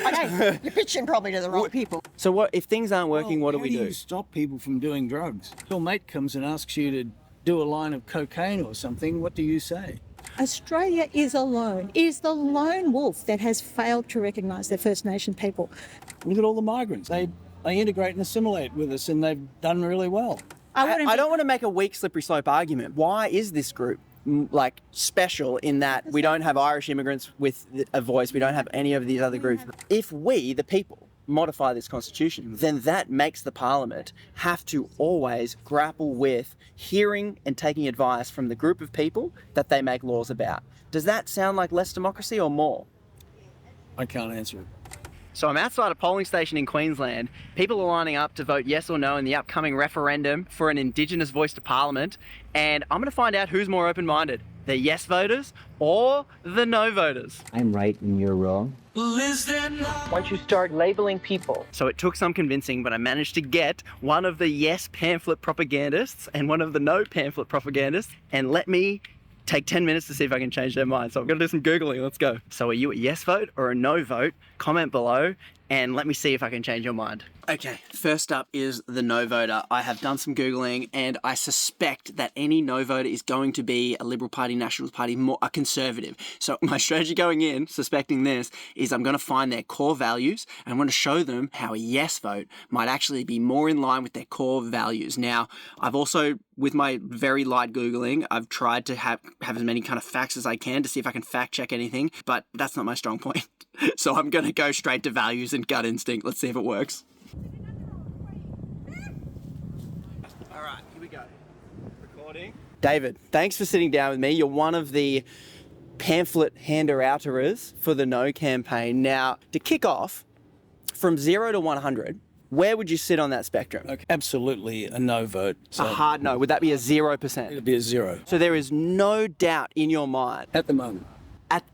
Okay, you're pitching probably to the wrong people. So what if things aren't working? What do we How do do? you stop people from doing drugs? Your mate comes and asks you to do a line of cocaine or something. What do you say? Australia is the lone wolf that has failed to recognise their First Nation people. Look at all the migrants. They integrate and assimilate with us, and they've done really well. I don't want to make a weak, slippery slope argument. Why is this group like special in that we don't have Irish immigrants with a voice? We don't have any of these other groups. If we, the people, modify this constitution, then that makes the parliament have to always grapple with hearing and taking advice from the group of people that they make laws about. Does that sound like less democracy or more? I can't answer it. So I'm outside a polling station in Queensland. People are lining up to vote yes or no in the upcoming referendum for an Indigenous voice to Parliament. And I'm going to find out who's more open-minded, the yes voters or the no voters. I'm right and you're wrong. Once you start labelling people. So it took some convincing, but I managed to get one of the yes pamphlet propagandists and one of the no pamphlet propagandists, and let me take 10 minutes to see if I can change their mind. So I'm going to do some Googling. Let's go. So are you a yes vote or a no vote? Comment below and let me see if I can change your mind. Okay, first up is the no voter. I have done some Googling and I suspect that any no voter is going to be a Liberal Party, Nationals Party, more a Conservative. So my strategy going in, suspecting this, is I'm going to find their core values and I'm going to show them how a yes vote might actually be more in line with their core values. Now, I've also, with my very light Googling, I've tried to have as many kind of facts as I can to see if I can fact check anything, but that's not my strong point. So I'm going to go straight to values and gut instinct. Let's see if it works. All right, here we go. Recording. David, thanks for sitting down with me. You're one of the pamphlet hander-outerers for the No campaign. Now, to kick off, from 0 to 100, where would you sit on that spectrum? Okay. Absolutely a no vote. A hard no. Would that be a 0%? It'd be a 0. So there is no doubt in your mind. At the moment.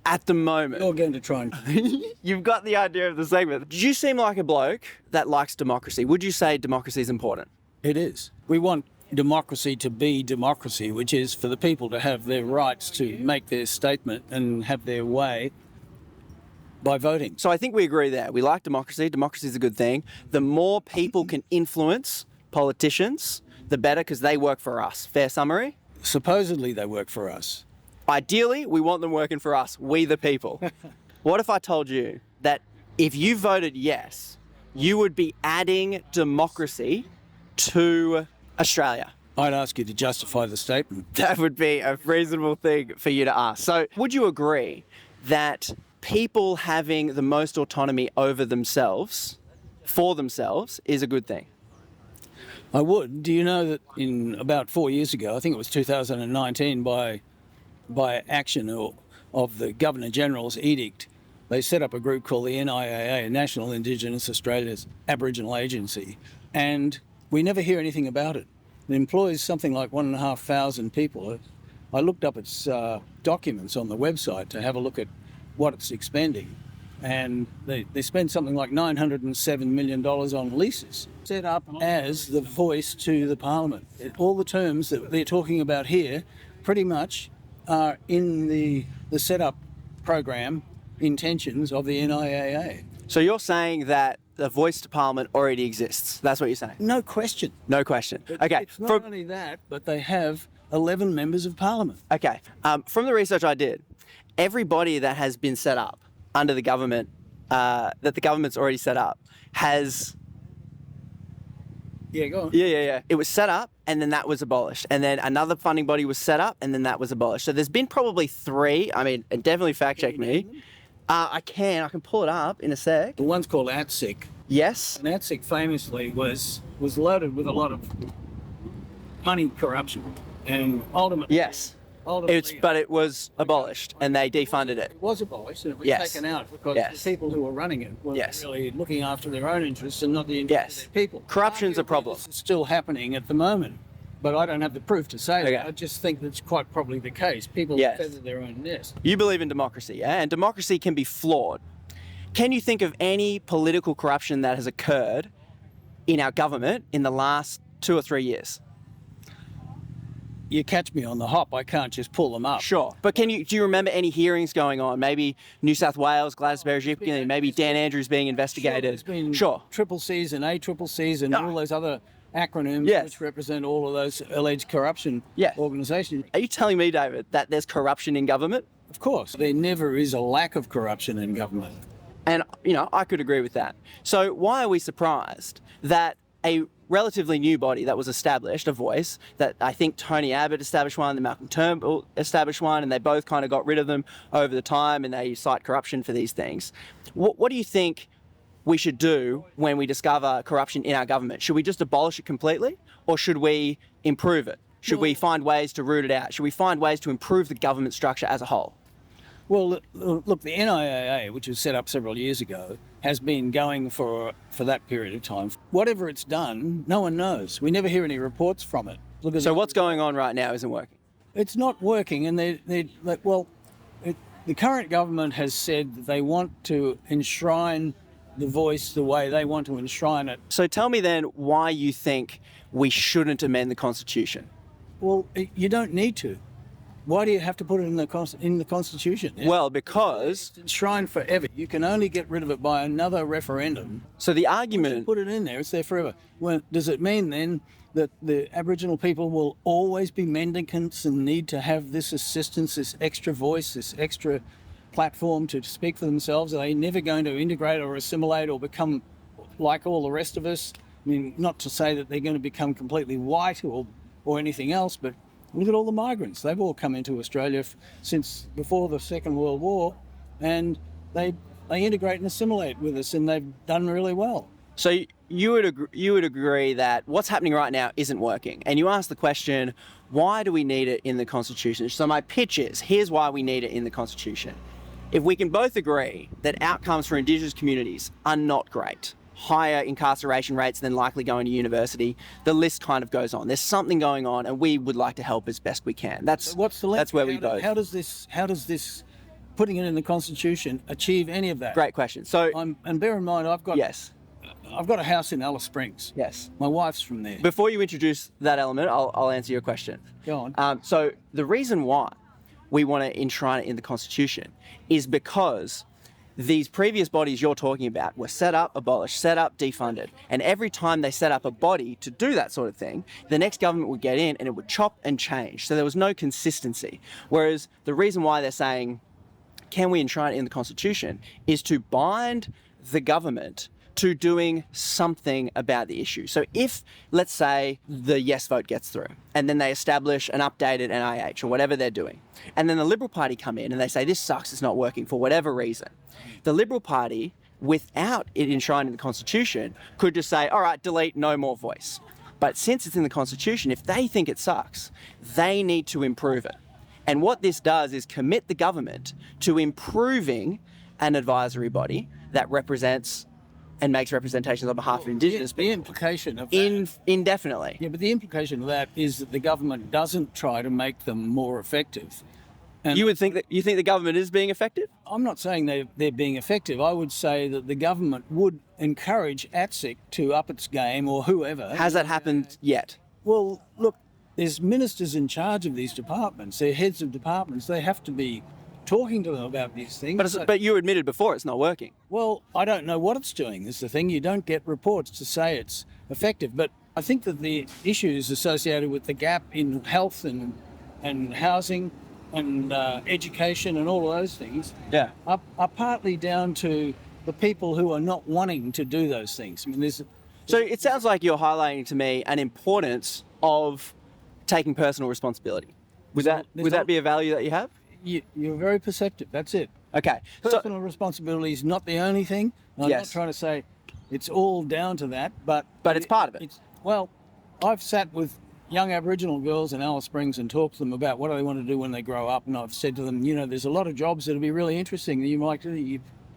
At the moment. You're going to try and... You've got the idea of the segment. You seem like a bloke that likes democracy. Would you say democracy is important? It is. We want democracy to be democracy, which is for the people to have their rights to make their statement and have their way by voting. So I think we agree there. We like democracy. Democracy is a good thing. The more people can influence politicians, the better, because they work for us. Fair summary? Supposedly they work for us. Ideally, we want them working for us, we the people. What if I told you that if you voted yes, you would be adding democracy to Australia? I'd ask you to justify the statement. That would be a reasonable thing for you to ask. So would you agree that people having the most autonomy over themselves, for themselves, is a good thing? I would. Do you know that in about 4 years ago, I think it was 2019, by action of the Governor-General's edict, they set up a group called the NIAA, National Indigenous Australia's Aboriginal Agency, and we never hear anything about it. It employs something like 1,500 people. I looked up its documents on the website to have a look at what it's expending, and they spend something like $907 million on leases, set up as the voice to the Parliament. All the terms that they're talking about here pretty much are in the setup program intentions of the NIAA. So you're saying that the voice to Parliament already exists. That's what you're saying? No question. No question. Okay. It's not only that, but they have 11 members of Parliament. Okay. From the research I did, everybody that has been set up under the government, that the government's already set up, has... Yeah, go on. Yeah. It was set up and then that was abolished. And then another funding body was set up and then that was abolished. So there's been probably 3. I mean, and definitely fact check me. I can pull it up in a sec. The one's called ATSIC. Yes. And ATSIC famously was loaded with a lot of money corruption. And ultimately... Yes. But it was abolished and they defunded it. It was abolished and it was taken out because the people who were running it were really looking after their own interests and not the interests of their people. Corruption's a problem. It's still happening at the moment, but I don't have the proof to say that. I just think that's quite probably the case. People feather their own nest. You believe in democracy, yeah? And democracy can be flawed. Can you think of any political corruption that has occurred in our government in the last 2 or 3 years? you catch me on the hop. I can't just pull them up. Sure. But do you remember any hearings going on? Maybe New South Wales, Glastonbury, maybe Dan Andrews being investigated? There's been triple Cs and ACCCs and all those other acronyms which represent all of those alleged corruption organisations. Are you telling me, David, that there's corruption in government? Of course. There never is a lack of corruption in government. And, I could agree with that. So why are we surprised that a relatively new body that was established, a voice, that I think Tony Abbott established one, then Malcolm Turnbull established one, and they both kind of got rid of them over the time, and they cite corruption for these things. What do you think we should do when we discover corruption in our government? Should we just abolish it completely, or should we improve it? Should we find ways to root it out? Should we find ways to improve the government structure as a whole? Well, look, the NIAA, which was set up several years ago, has been going for that period of time. Whatever it's done, no one knows. We never hear any reports from it. So what's going on right now isn't working? It's not working, and the current government has said that they want to enshrine the voice the way they want to enshrine it. So tell me then why you think we shouldn't amend the Constitution. Well, you don't need to. Why do you have to put it in the Constitution? Well, because... It's enshrined forever. You can only get rid of it by another referendum. So the argument... Put it in there, it's there forever. Well, does it mean then that the Aboriginal people will always be mendicants and need to have this assistance, this extra voice, this extra platform to speak for themselves? Are they never going to integrate or assimilate or become like all the rest of us? I mean, not to say that they're going to become completely white or anything else, but look at all the migrants. They've all come into Australia since before the Second World War, and they integrate and assimilate with us, and they've done really well. So you would agree that what's happening right now isn't working, and you ask the question, why do we need it in the Constitution? So my pitch is, here's why we need it in the Constitution. If we can both agree that outcomes for Indigenous communities are not great, higher incarceration rates than likely going to university, the list kind of goes on. There's something going on, and we would like to help as best we can. That's where we both. How does this putting it in the Constitution achieve any of that? Great question. So, and bear in mind, I've got a house in Alice Springs. Yes. My wife's from there. Before you introduce that element, I'll answer your question. Go on. So the reason why we want to enshrine it in the Constitution is because these previous bodies you're talking about were set up, abolished, set up, defunded. And every time they set up a body to do that sort of thing, the next government would get in and it would chop and change. So there was no consistency. Whereas the reason why they're saying, can we enshrine it in the Constitution, is to bind the government to doing something about the issue. So if, let's say, the yes vote gets through, and then they establish an updated NIH or whatever they're doing, and then the Liberal Party come in and they say, this sucks, it's not working for whatever reason. The Liberal Party, without it enshrined in the Constitution, could just say, all right, delete, no more voice. But since it's in the Constitution, if they think it sucks, they need to improve it. And what this does is commit the government to improving an advisory body that represents and makes representations on behalf of Indigenous people. The implication of that... Indefinitely. Yeah, but the implication of that is that the government doesn't try to make them more effective. And you think the government is being effective? I'm not saying they're being effective. I would say that the government would encourage ATSIC to up its game, or whoever. Has that happened yet? Well, look, there's ministers in charge of these departments. They're heads of departments. They have to be talking to them about these things. But you admitted before it's not working. Well, I don't know what it's doing is the thing. You don't get reports to say it's effective. But I think that the issues associated with the gap in health and housing and education and all of those things are partly down to the people who are not wanting to do those things. I mean, So it sounds like you're highlighting to me an importance of taking personal responsibility. Would that be a value that you have? You're very perceptive. That's it. Okay. Personal responsibility is not the only thing. I'm not trying to say it's all down to that, but it's part of it. Well, I've sat with young Aboriginal girls in Alice Springs and talked to them about what do they want to do when they grow up, and I've said to them, there's a lot of jobs that'll be really interesting that you'd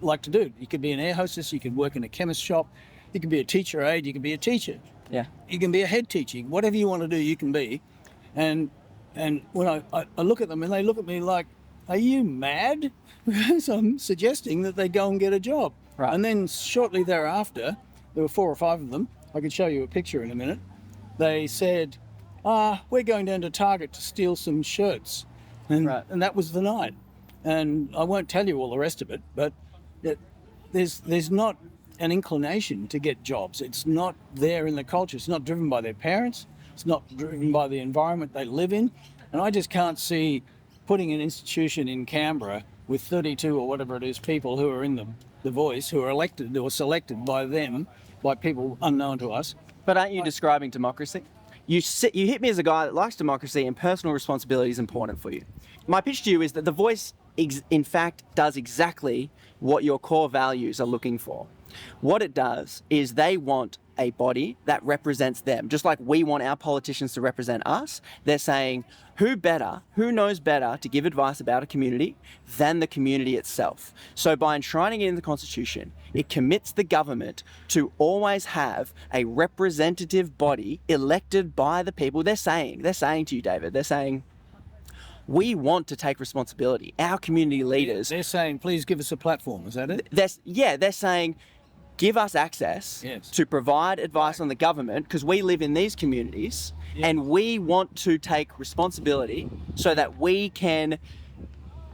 like to do. You could be an air hostess, you could work in a chemist shop, you could be a teacher aide, you could be a teacher. Yeah. You can be a head teacher. Whatever you want to do, you can be. And when I look at them and they look at me like, are you mad? Because I'm suggesting that they go and get a job. Right. And then shortly thereafter, there were 4 or 5 of them. I could show you a picture in a minute. They said, we're going down to Target to steal some shirts. And, Right. and that was the night. And I won't tell you all the rest of it, but there's not an inclination to get jobs. It's not there in the culture. It's not driven by their parents. It's not driven by the environment they live in. And I just can't see putting an institution in Canberra with 32 or whatever it is people who are in the Voice, who are elected or selected by them, by people unknown to us. But aren't you describing democracy? You hit me as a guy that likes democracy, and personal responsibility is important for you. My pitch to you is that the Voice, in fact, does exactly what your core values are looking for. What it does is they want a body that represents them. Just like we want our politicians to represent us, they're saying, who knows better to give advice about a community than the community itself? So by enshrining it in the Constitution, it commits the government to always have a representative body elected by the people. They're saying to you, David, they're saying, we want to take responsibility. Our community leaders. They're saying, please give us a platform. Is that it? They're saying, give us access to provide advice on the government, because we live in these communities and we want to take responsibility so that we can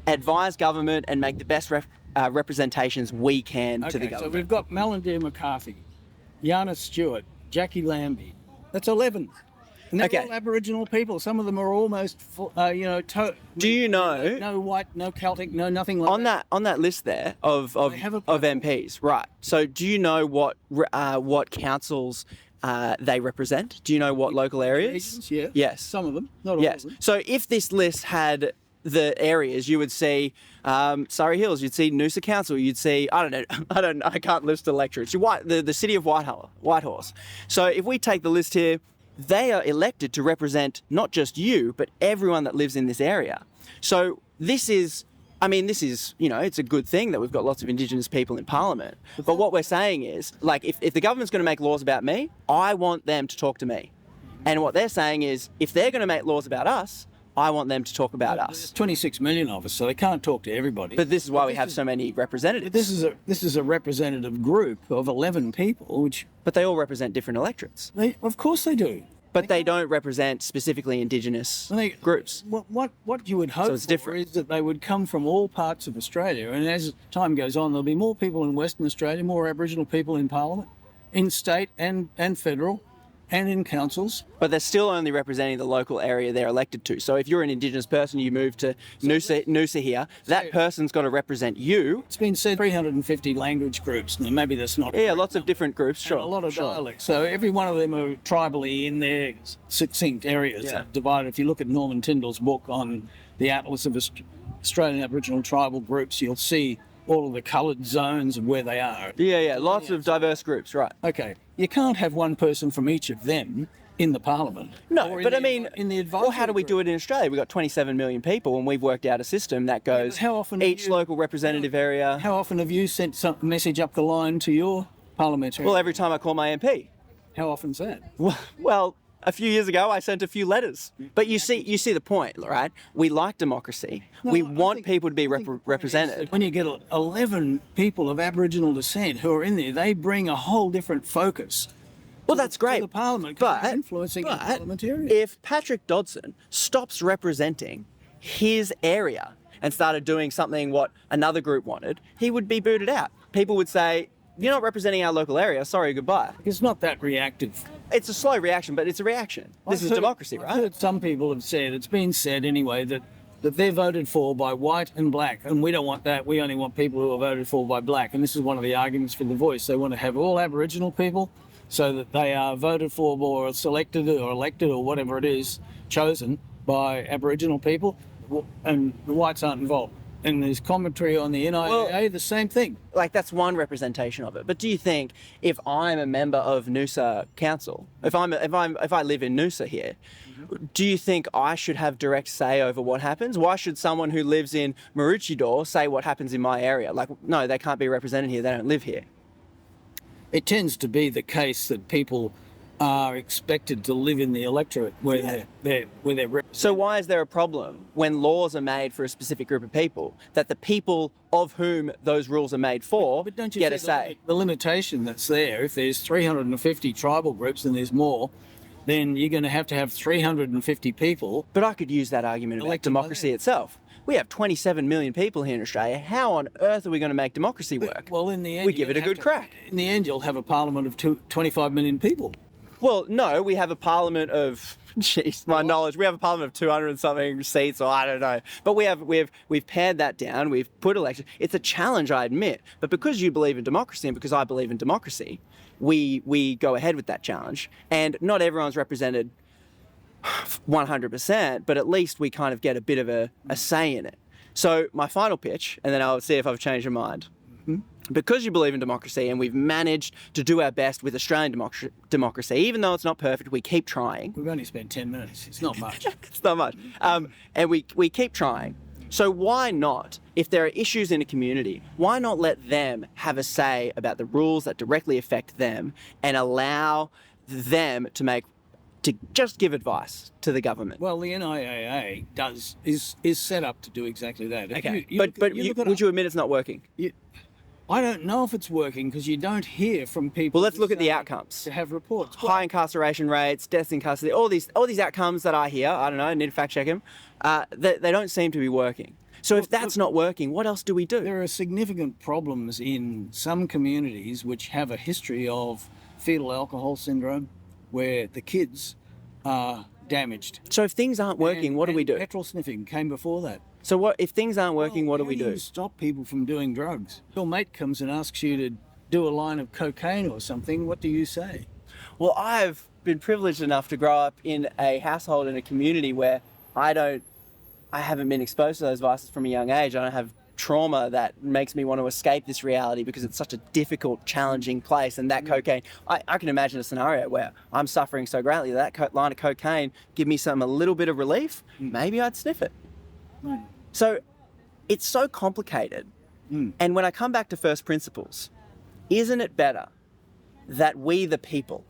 advise government and make the best representations we can to the government. So we've got Melinda McCarthy, Yana Stewart, Jackie Lambie. That's 11. And they're all Aboriginal people. Some of them are almost, do you know? No white, no Celtic, no nothing like that. On that list there of MPs, right? So do you know what councils they represent? Do you know what local areas? Yeah. Yes. Some of them, not all of them. So if this list had the areas, you would see Surrey Hills, you'd see Noosa Council, you'd see I can't list electorates. The city of Whitehorse. So if we take the list here, they are elected to represent not just you, but everyone that lives in this area. So this is, it's a good thing that we've got lots of Indigenous people in Parliament. But what we're saying is, like, if the government's going to make laws about me, I want them to talk to me. And what they're saying is, if they're going to make laws about us, I want them to talk about us. There's 26 million of us, so they can't talk to everybody. But this is why we have so many representatives. This is a representative group of 11 people, But they all represent different electorates. Of course they do. But they don't represent specifically Indigenous groups. What you would hope for is that they would come from all parts of Australia, and as time goes on, there'll be more people in Western Australia, more Aboriginal people in Parliament, in state and federal, and in councils. But they're still only representing the local area they're elected to. So if you're an Indigenous person, you move to Noosa here, that person's got to represent you. It's been said 350 language groups. Now, maybe that's not... Yeah, lots of different groups, sure. And a lot of dialects. So every one of them are tribally in their succinct areas divided. If you look at Norman Tyndall's book on the Atlas of Australian Aboriginal Tribal Groups, you'll see all of the coloured zones of where they are. Yeah, lots of diverse groups, right. Okay. You can't have one person from each of them in the Parliament. No, but in the advisory well, how do we do it in Australia? We've got 27 million people, and we've worked out a system that goes each local representative area. How often have you sent some message up the line to your parliamentary? Well, every time I call my MP. How often's that? Well, a few years ago, I sent a few letters. But you see the point, right? We like democracy. We want people to be represented. When you get 11 people of Aboriginal descent who are in there, they bring a whole different focus. Well, that's great. To the Parliament, because they're influencing the parliamentarians. If Patrick Dodson stops representing his area and started doing something what another group wanted, he would be booted out. People would say, you're not representing our local area, sorry, goodbye. It's not that reactive. It's a slow reaction, but it's a reaction. This is democracy, right? I've heard some people have said, it's been said anyway, that they're voted for by white and black, and we don't want that. We only want people who are voted for by black, and this is one of the arguments for the Voice. They want to have all Aboriginal people so that they are voted for or selected or elected or whatever it is, chosen by Aboriginal people, and the whites aren't involved. And there's commentary on the NIA, the same thing. Like, that's one representation of it. But do you think if I'm a member of Noosa Council, if I live in Noosa here, do you think I should have direct say over what happens? Why should someone who lives in Maroochydore say what happens in my area? Like, no, they can't be represented here. They don't live here. It tends to be the case that people are expected to live in the electorate where they're represented. So why is there a problem when laws are made for a specific group of people that the people of whom those rules are made for get a say? The limitation that's there, if there's 350 tribal groups and there's more, then you're going to have 350 people. But I could use that argument about Elected democracy itself. We have 27 million people here in Australia. How on earth are we going to make democracy work? Well, in the end, we give it a good crack. In the end, you'll have a parliament of 25 million people. Well, no, we have a parliament of, jeez, my knowledge, we have a parliament of 200 and something seats, or I don't know. But we've pared that down. We've put elections. It's a challenge, I admit. But because you believe in democracy and because I believe in democracy, we go ahead with that challenge. And not everyone's represented 100%, but at least we kind of get a bit of a say in it. So my final pitch, and then I'll see if I've changed your mind. Because you believe in democracy and we've managed to do our best with Australian democracy, even though it's not perfect, we keep trying. We've only spent 10 minutes. It's not much. It's not much. And we keep trying. So why not, if there are issues in a community, why not let them have a say about the rules that directly affect them and allow them to just give advice to the government? Well, the NIAA is set up to do exactly that. Okay, would you admit it's not working? I don't know if it's working because you don't hear from people. Well, let's look at the outcomes. To have reports. High incarceration rates, deaths in custody, all these outcomes that I hear, I don't know, I need to fact check them, they don't seem to be working. So if that's not working, what else do we do? There are significant problems in some communities which have a history of fetal alcohol syndrome, where the kids are damaged. So if things aren't working, what do we do? Petrol sniffing came before that. So if things aren't working, what do we do? How do you stop people from doing drugs? Your mate comes and asks you to do a line of cocaine or something. What do you say? Well, I've been privileged enough to grow up in a household, in a community where I haven't been exposed to those vices from a young age. I don't have trauma that makes me want to escape this reality because it's such a difficult, challenging place. And that cocaine, I can imagine a scenario where I'm suffering so greatly that line of cocaine give me a little bit of relief. Maybe I'd sniff it. So it's so complicated. And when I come back to first principles, isn't it better that we, the people,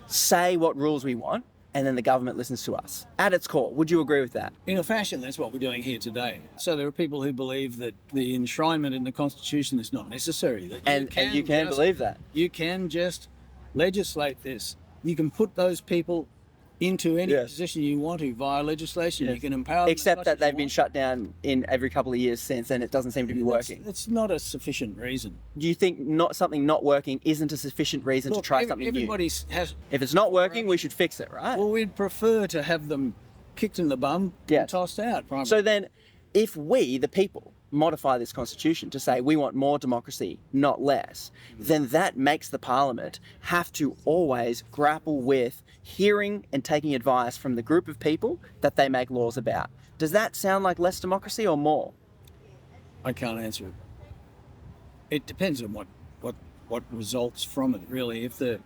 say what rules we want and then the government listens to us? At its core, would you agree with that? In a fashion, that's what we're doing here today. So there are people who believe that the enshrinement in the Constitution is not necessary. And you can believe that. You can just legislate this. You can put those people into any position you want to via legislation. You can empower them. Except that they've been shut down in every couple of years since, and it doesn't seem to be working. That's not a sufficient reason. Do you think something not working isn't a sufficient reason to try something new? If it's not working, we should fix it, right? Well, we'd prefer to have them kicked in the bum and tossed out. Primarily. So then, if we, the people, modify this constitution to say we want more democracy, not less, then that makes the parliament have to always grapple with hearing and taking advice from the group of people that they make laws about. Does that sound like less democracy or more? I can't answer it. It depends on what results from it, really. If the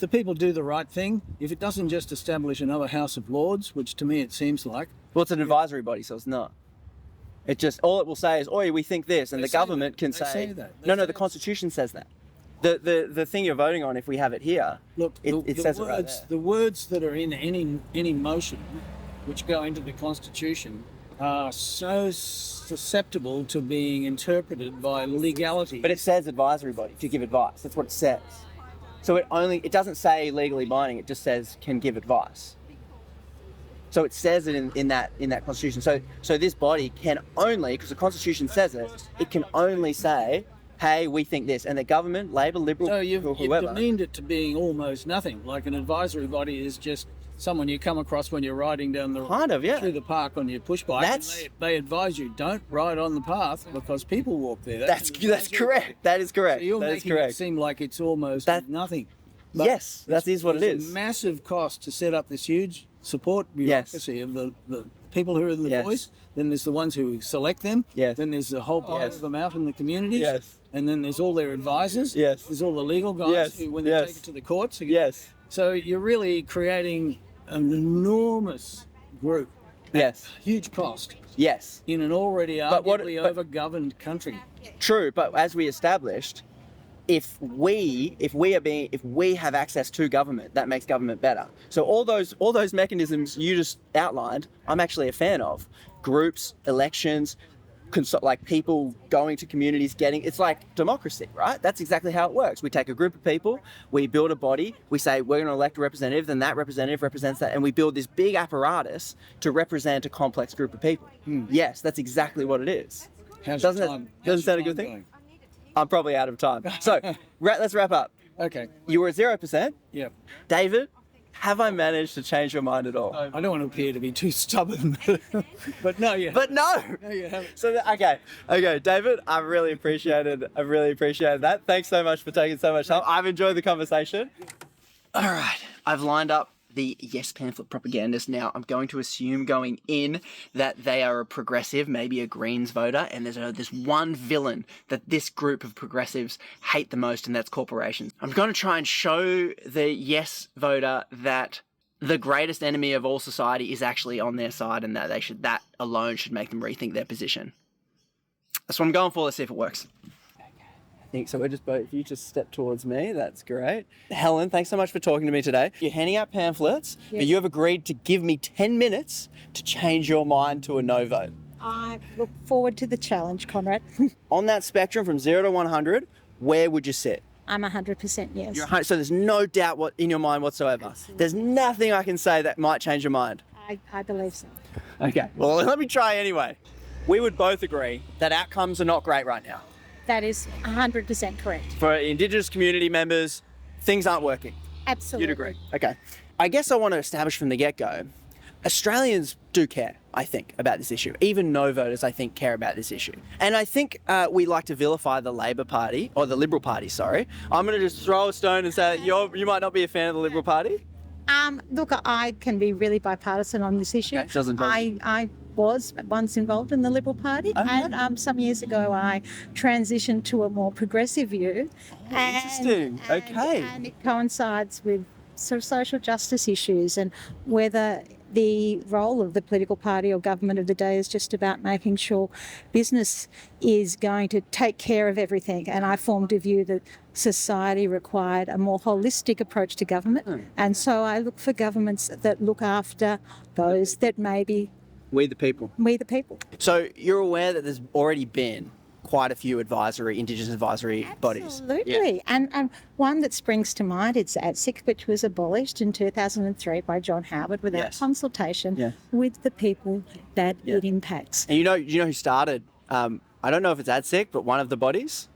people do the right thing, if it doesn't just establish another House of Lords, which to me it seems like. Well, it's an advisory body, so it's not. It just, all it will say is, "Oi, we think this," and the government can say, "No, the Constitution says that." The thing you're voting on, if we have it here, look, it says it right there. The words that are in any motion which go into the Constitution are so susceptible to being interpreted by legality. But it says advisory body to give advice. That's what it says. So it doesn't say legally binding. It just says can give advice. So it says it in that Constitution. So this body can only, because the Constitution says it can only say, hey, we think this. And the government, Labor, Liberal, so whoever. you've demeaned it to being almost nothing. Like an advisory body is just someone you come across when you're riding down through the park on your push bike. And they advise you, don't ride on the path because people walk there. That's correct. That is correct. So you're making it seem like it's almost nothing. But yes, that is what it is. It's a massive cost to set up this huge support bureaucracy of the people who are in the voice. Then there's the ones who select them. Then there's the whole pile of them out in the communities. And then there's all their advisors. There's all the legal guys who, when they take it to the courts. So you're really creating an enormous group. Huge cost. In an already arguably over-governed country. True, but as we established, if we have access to government, that makes government better. So all those mechanisms you just outlined, I'm actually a fan of. Groups, elections, like people going to communities, it's like democracy, right? That's exactly how it works. We take a group of people, we build a body, we say we're going to elect a representative, then that representative represents that, and we build this big apparatus to represent a complex group of people. Yes, that's exactly what it is. Doesn't sound a good thing? I'm probably out of time. So let's wrap up. Okay. You were at 0%. Yeah. David, have I managed to change your mind at all? I don't want to appear to be too stubborn, but no, yeah. But no. No, you haven't. So okay, David, I really appreciated that. Thanks so much for taking so much time. I've enjoyed the conversation. All right, I've lined up the Yes pamphlet propagandists. Now, I'm going to assume going in that they are a progressive, maybe a Greens voter, and there's this one villain that this group of progressives hate the most, and that's corporations. I'm going to try and show the Yes voter that the greatest enemy of all society is actually on their side, and that alone should make them rethink their position. That's what I'm going for. Let's see if it works. I think so. If you just step towards me, that's great. Helen, thanks so much for talking to me today. You're handing out pamphlets, but you have agreed to give me 10 minutes to change your mind to a no vote. I look forward to the challenge, Conrad. On that spectrum from 0 to 100, where would you sit? I'm 100% yes. So there's no doubt in your mind whatsoever. There's nothing I can say that might change your mind. I believe so. Okay, well, let me try anyway. We would both agree that outcomes are not great right now. That is 100% correct. For Indigenous community members, things aren't working. Absolutely. You'd agree. Okay. I guess I want to establish from the get-go, Australians do care, I think, about this issue. Even no voters, I think, care about this issue. And I think we like to vilify the Labor Party, or the Liberal Party, sorry. I'm going to just throw a stone and say that you might not be a fan of the Liberal Party. Look, I can be really bipartisan on this issue. Okay, doesn't bother you. I was once involved in the Liberal Party, and some years ago I transitioned to a more progressive view. Interesting. Okay. And it coincides with sort of social justice issues, and whether the role of the political party or government of the day is just about making sure business is going to take care of everything. And I formed a view that society required a more holistic approach to government. And so I look for governments that look after those that maybe... We the people. We the people. So you're aware that there's already been quite a few Indigenous advisory bodies. Absolutely. Yeah. And one that springs to mind, it's ATSIC, which was abolished in 2003 by John Howard without consultation with the people that it impacts. And you know who started, I don't know if it's ATSIC, but one of the bodies?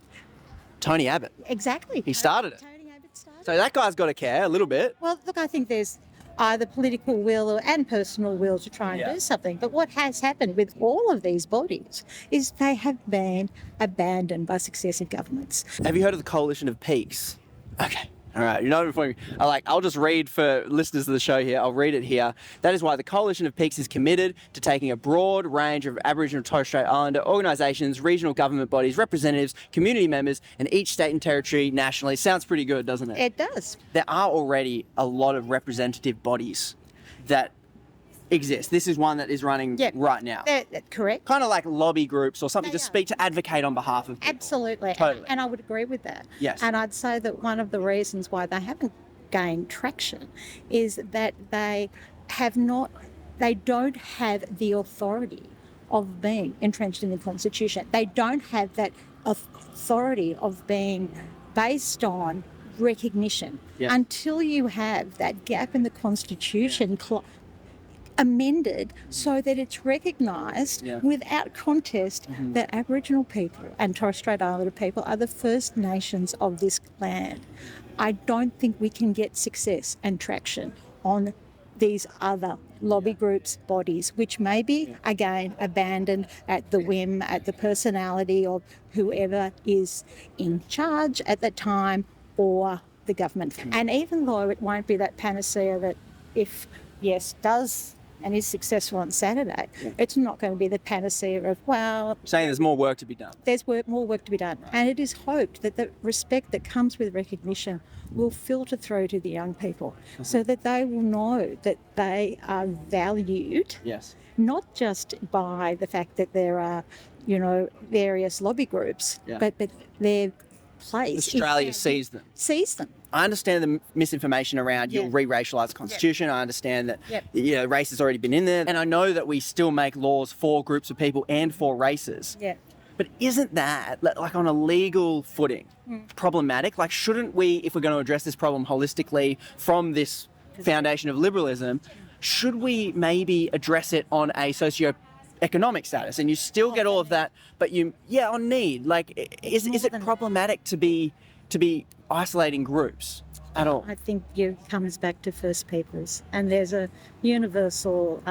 Tony Abbott. Exactly. He started it. Tony Abbott started. So that guy's got to care a little bit. Well, look, I think there's either political will and personal will to try and do something. But what has happened with all of these bodies is they have been abandoned by successive governments. Have you heard of the Coalition of Peaks? Okay. All right, I'll just read for listeners of the show here. I'll read it here. That is why the Coalition of Peaks is committed to taking a broad range of Aboriginal and Torres Strait Islander organisations, regional government bodies, representatives, community members, and each state and territory nationally. Sounds pretty good, doesn't it? It does. There are already a lot of representative bodies that exist. This is one that is running right now. That's correct. Kind of like lobby groups or something to advocate on behalf of people. Absolutely. Totally. And I would agree with that. Yes. And I'd say that one of the reasons why they haven't gained traction is that they don't have the authority of being entrenched in the Constitution. They don't have that authority of being based on recognition. Yeah. Until you have that gap in the Constitution amended so that it's recognised without contest that Aboriginal people and Torres Strait Islander people are the First Nations of this land. I don't think we can get success and traction on these other lobby groups, bodies, which may be, again, abandoned at the whim, at the personality of whoever is in charge at the time or the government. And even though it won't be that panacea that if Yes does and is successful on Saturday, it's not going to be the panacea of, well... Saying there's more work to be done. There's more work to be done. And it is hoped that the respect that comes with recognition will filter through to the young people so that they will know that they are valued, not just by the fact that there are, various lobby groups, but they're place. Australia sees them. Sees them. I understand the misinformation around you'll re-racialise the Constitution. I understand that race has already been in there. And I know that we still make laws for groups of people and for races. Yeah. But isn't that, like on a legal footing, problematic? Like, shouldn't we, if we're going to address this problem holistically from this foundation of liberalism, should we maybe address it on a socio-economic status? And you still get all of that, but on need. Like, is it problematic to be isolating groups at all? I think it comes back to First Peoples, and there's a universal,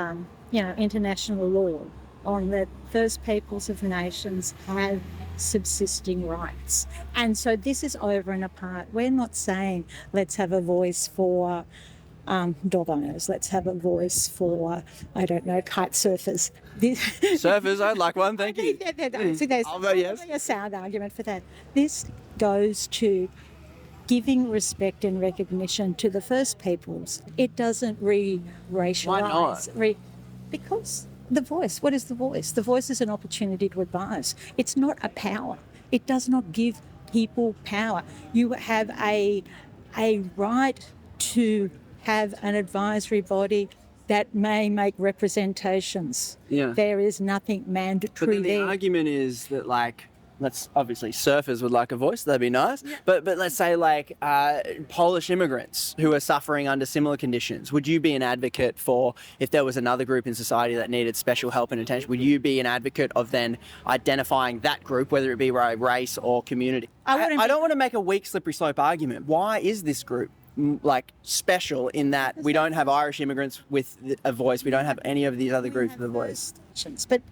international law on that First Peoples of nations have subsisting rights. And so this is over and apart. We're not saying let's have a voice for dog owners, let's have a voice for, I don't know, kite surfers. Surfers, I'd like one, thank you. So there's I'll vote yes. a sound argument for that. This goes to giving respect and recognition to the First Peoples. It doesn't re-racialise. Why not? Because the voice, what is the voice? The voice is an opportunity to advise. It's not a power. It does not give people power. You have a right to have an advisory body that may make representations. Yeah. There is nothing mandatory But then the there. argument is that, like, let's obviously surfers would like a voice, that'd be nice. Yeah. But let's say like Polish immigrants who are suffering under similar conditions. Would you be an advocate for, if there was another group in society that needed special help and attention, would you be an advocate of then identifying that group, whether it be by race or community? I don't want to make a weak slippery slope argument. Why is this group like special in that we don't have Irish immigrants with a voice, we don't have any of these other groups with a voice? But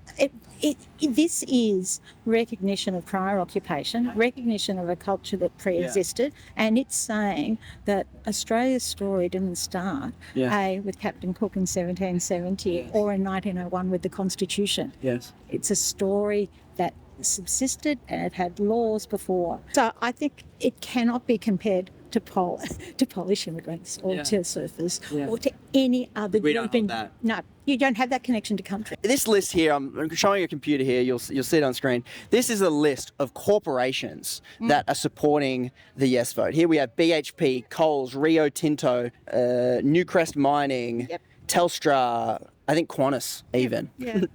this is recognition of prior occupation, recognition of a culture that pre-existed, and it's saying that Australia's story didn't start with Captain Cook in 1770 or in 1901 with the Constitution. Yes. It's a story that subsisted and it had laws before. So I think it cannot be compared to Polish immigrants or to surfers or to any other group. We don't have that. No, you don't have that connection to country. This list here, I'm showing a computer here, you'll see it on screen. This is a list of corporations that are supporting the yes vote. Here we have BHP, Coles, Rio Tinto, Newcrest Mining, Telstra, I think Qantas even.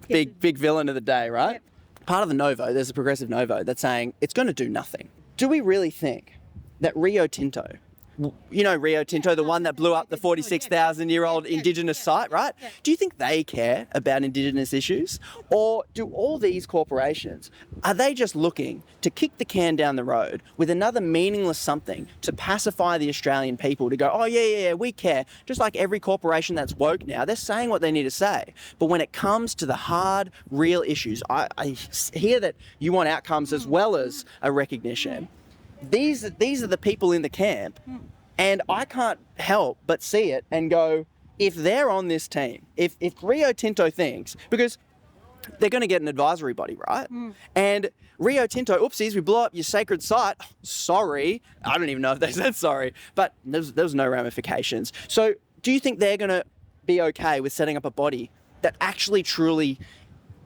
Big villain of the day, right? Part of the no vote, there's a progressive no vote that's saying it's going to do nothing. Do we really think that Rio Tinto, you know Rio Tinto, the one that blew up the 46,000-year-old indigenous site, right? Do you think they care about indigenous issues? Or do all these corporations, are they just looking to kick the can down the road with another meaningless something to pacify the Australian people, to go, oh yeah, we care. Just like every corporation that's woke now, they're saying what they need to say. But when it comes to the hard, real issues, I hear that you want outcomes as well as a recognition. These are the people in the camp, and I can't help but see it and go, if they're on this team, if Rio Tinto thinks, because they're going to get an advisory body, right? And Rio Tinto, oopsies, we blew up your sacred site. Sorry. I don't even know if they said sorry, but there was no ramifications. So do you think they're going to be okay with setting up a body that actually truly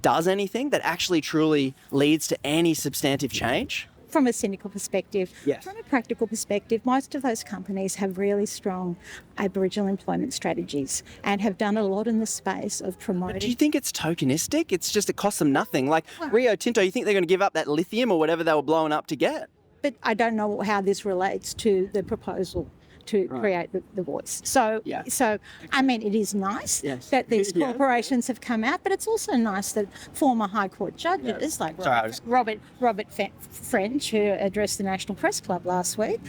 does anything, that actually truly leads to any substantive change? From a cynical perspective. Yes. From a practical perspective, most of those companies have really strong Aboriginal employment strategies and have done a lot in the space of promoting. But do you think it's tokenistic? It's just, it costs them nothing. Like Rio Tinto, you think they're going to give up that lithium or whatever they were blowing up to get? But I don't know how this relates to the proposal to create the voice. So I mean, it is nice that these corporations have come out, but it's also nice that former High Court judges like Robert French, who addressed the National Press Club last week,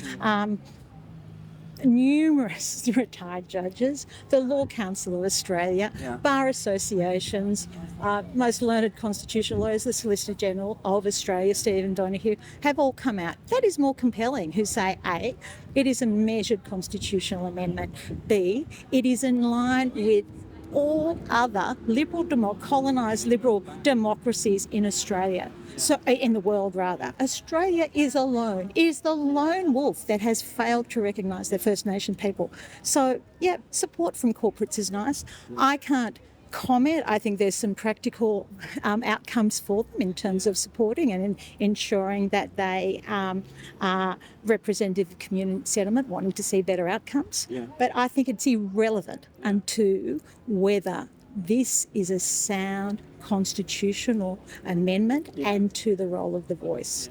numerous retired judges, the Law Council of Australia, bar associations, most learned constitutional lawyers, the Solicitor General of Australia, Stephen Donoghue, have all come out. That is more compelling, who say, A, it is a measured constitutional amendment, B, it is in line with all other colonised liberal democracies in Australia. So in the world, rather. Australia is alone, is the lone wolf that has failed to recognise their First Nation people. So, support from corporates is nice. I can't comment. I think there's some practical outcomes for them in terms of supporting and ensuring that they are representative of community settlement, wanting to see better outcomes. Yeah. But I think it's irrelevant unto whether this is a sound constitutional amendment and to the role of the voice.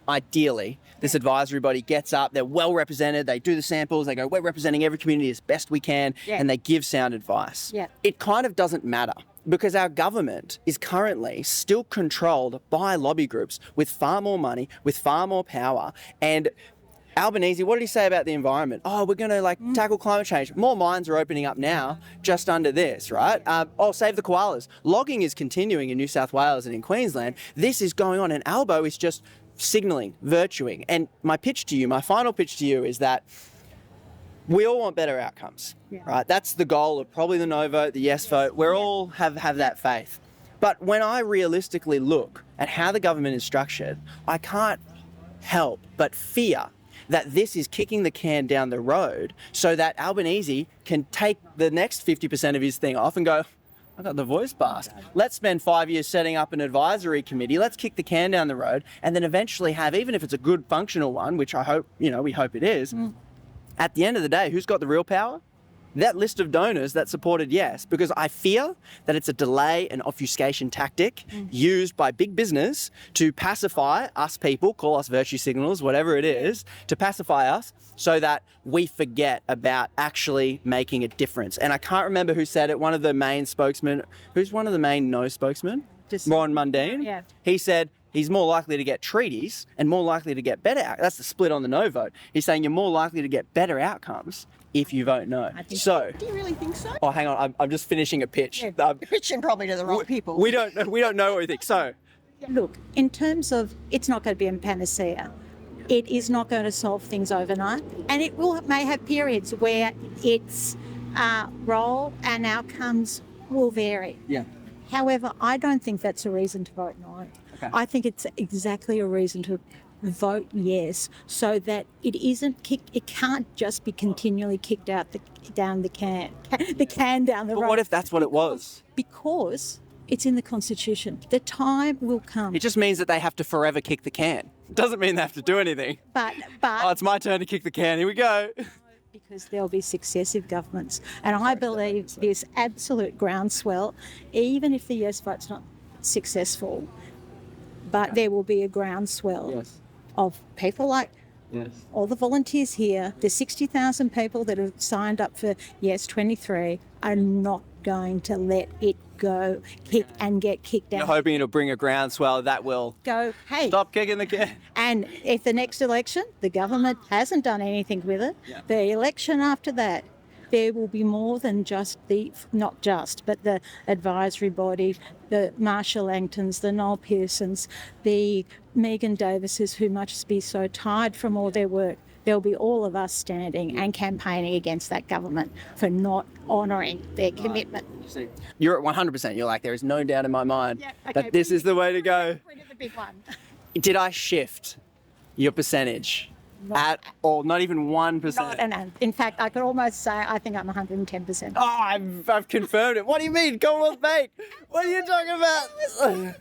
Ideally, this advisory body gets up, they're well represented, they do the samples, they go, we're representing every community as best we can, and they give sound advice. Yeah. It kind of doesn't matter because our government is currently still controlled by lobby groups with far more money, with far more power. And Albanese, what did he say about the environment? Oh, we're going to tackle climate change. More mines are opening up now just under this, right? Save the koalas. Logging is continuing in New South Wales and in Queensland. This is going on, and Albo is just signalling, virtuing. And my final pitch to you is that we all want better outcomes, right? That's the goal of probably the no vote, the yes vote. We all have that faith. But when I realistically look at how the government is structured, I can't help but fear that this is kicking the can down the road so that Albanese can take the next 50% of his thing off and go, I got the voice passed. Let's spend 5 years setting up an advisory committee. Let's kick the can down the road and then eventually have, even if it's a good functional one, which I hope, we hope it is, at the end of the day, who's got the real power? That list of donors that supported yes, because I fear that it's a delay and obfuscation tactic used by big business to pacify us people, call us virtue signalers, whatever it is, to pacify us so that we forget about actually making a difference. And I can't remember who said it, one of the main spokesmen, who's one of the main no spokesmen? Ron Mundine. Yeah. He said he's more likely to get treaties and more likely to get better outcomes. That's the split on the no vote. He's saying you're more likely to get better outcomes if you vote no. So, do you really think so? oh, hang on, I'm just finishing a pitch. You're pitching probably to the wrong people. We don't know what we think. So, Look, in terms of, it's not going to be a panacea. It is not going to solve things overnight, and it may have periods where its role and outcomes will vary. yeah. However, I don't think that's a reason to vote no. Okay. I think it's exactly a reason to vote yes, so that it isn't kicked. It can't just be continually kicked out down the can down the road. But what if that's what it was? Because it's in the Constitution. The time will come. It just means that they have to forever kick the can. It doesn't mean they have to do anything. But Oh, it's my turn to kick the can. Here we go. because there'll be successive governments. And I believe this absolute groundswell, even if the yes vote's not successful, but there will be a groundswell of people like all the volunteers here, the 60,000 people that have signed up for Yes 23 are not going to let it go, get kicked out. You're hoping it'll bring a groundswell that will Go, hey. stop kicking the can. And if the next election, the government hasn't done anything with it, the election after that, there will be more than just but the advisory body, the Marshall Langtons, the Noel Pearsons, the Megan Davises, who must be so tired from all their work. There'll be all of us standing and campaigning against that government for not honouring their commitment. You're at 100%. You're like, there is no doubt in my mind that this is the way to go. Bring in the big one. Did I shift your percentage at all? Not even 1%? In fact, I could almost say I think I'm 110%. Oh, I've confirmed it. What do you mean? Commonwealth Bank? What are you talking about?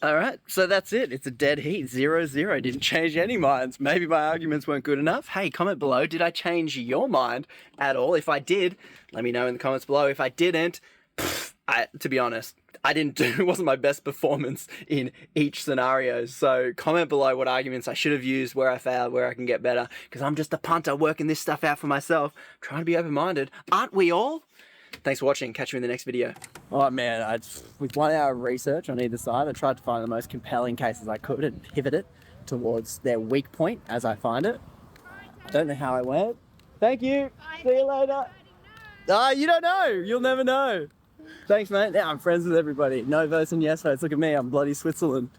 All right, so that's it. It's a dead heat, 0-0. Didn't change any minds. Maybe my arguments weren't good enough. Hey, comment below. Did I change your mind at all? If I did, let me know in the comments below. If I didn't, to be honest, it wasn't my best performance in each scenario. So comment below what arguments I should have used, where I failed, where I can get better. Because I'm just a punter working this stuff out for myself, trying to be open-minded. Aren't we all? Thanks for watching. Catch you in the next video. Oh man, with 1 hour of research on either side, I tried to find the most compelling cases I could and pivot it towards their weak point as I find it. I don't know how I went. Thank you. See you later. You don't know. You'll never know. Thanks, mate. Now I'm friends with everybody. No votes and yes votes. Look at me. I'm bloody Switzerland.